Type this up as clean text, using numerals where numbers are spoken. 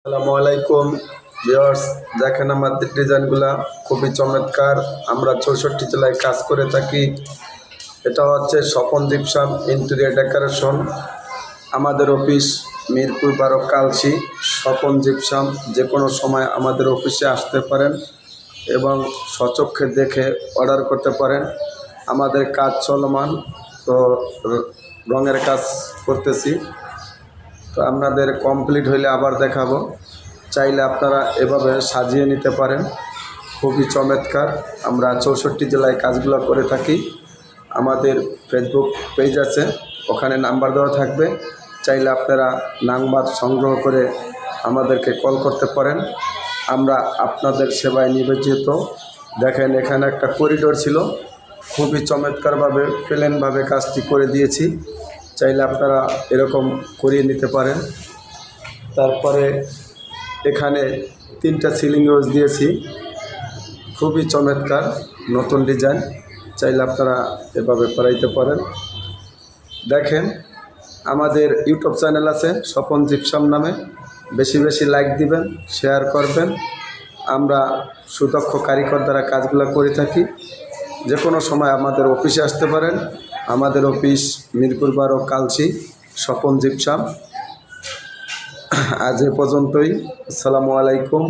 আসসালামু আলাইকুম ভিউয়ার্স, দেখেন আমাদের ডিজাইনগুলা খুবই চমৎকার। আমরা 64 জেলায় কাজ করে থাকি। এটা হচ্ছে স্বপন দীপসাম ইন্টেরিয়র ডেকোরেশন। আমাদের অফিস মিরপুর 12 কালসি। স্বপন দীপসাম যে কোনো সময় আমাদের অফিসে আসতে পারেন এবং স্বচক্ষে দেখে অর্ডার করতে পারেন। আমাদের কাজ চলমান, তো রঙের কাজ করতেছি, তো আপনাদের কমপ্লিট হইলে আবার দেখাবো। চাইলে আপনারা এভাবে সাজিয়ে নিতে পারেন, খুবই চমৎকার। আমরা 64 জেলায় কাজগুলো করে থাকি। আমাদের ফেসবুক পেজ আছে, ওখানে নাম্বার দেওয়া থাকবে। চাইলে আপনারা নাম্বার সংগ্রহ করে আমাদেরকে কল করতে পারেন। আমরা আপনাদের সেবায় নিবেদিত। দেখেন, এখানে একটা করিডোর ছিল, খুবই চমৎকারভাবে প্লেনভাবে কাজটি করে দিয়েছি। চাইলে আপনারা এরকম করিয়ে নিতে পারেন। তারপরে এখানে 3টা সিলিং রোজ দিয়েছি, খুবই চমৎকার নতুন ডিজাইন। চাইলে আপনারা এভাবে করাইতে পারেন। দেখেন, আমাদের ইউটিউব চ্যানেল আছে স্বপন জিপসাম নামে। বেশি বেশি লাইক দিবেন, শেয়ার করবেন। আমরা সুদক্ষ কারিগর দ্বারা কাজগুলো করে থাকি। যে কোনো সময় আমাদের অফিসে আসতে পারেন। আমাদের অফিস মিরপুর 12 কালসি, স্বপন জিপসাম। আজ এ পর্যন্তই। আসসালামু আলাইকুম।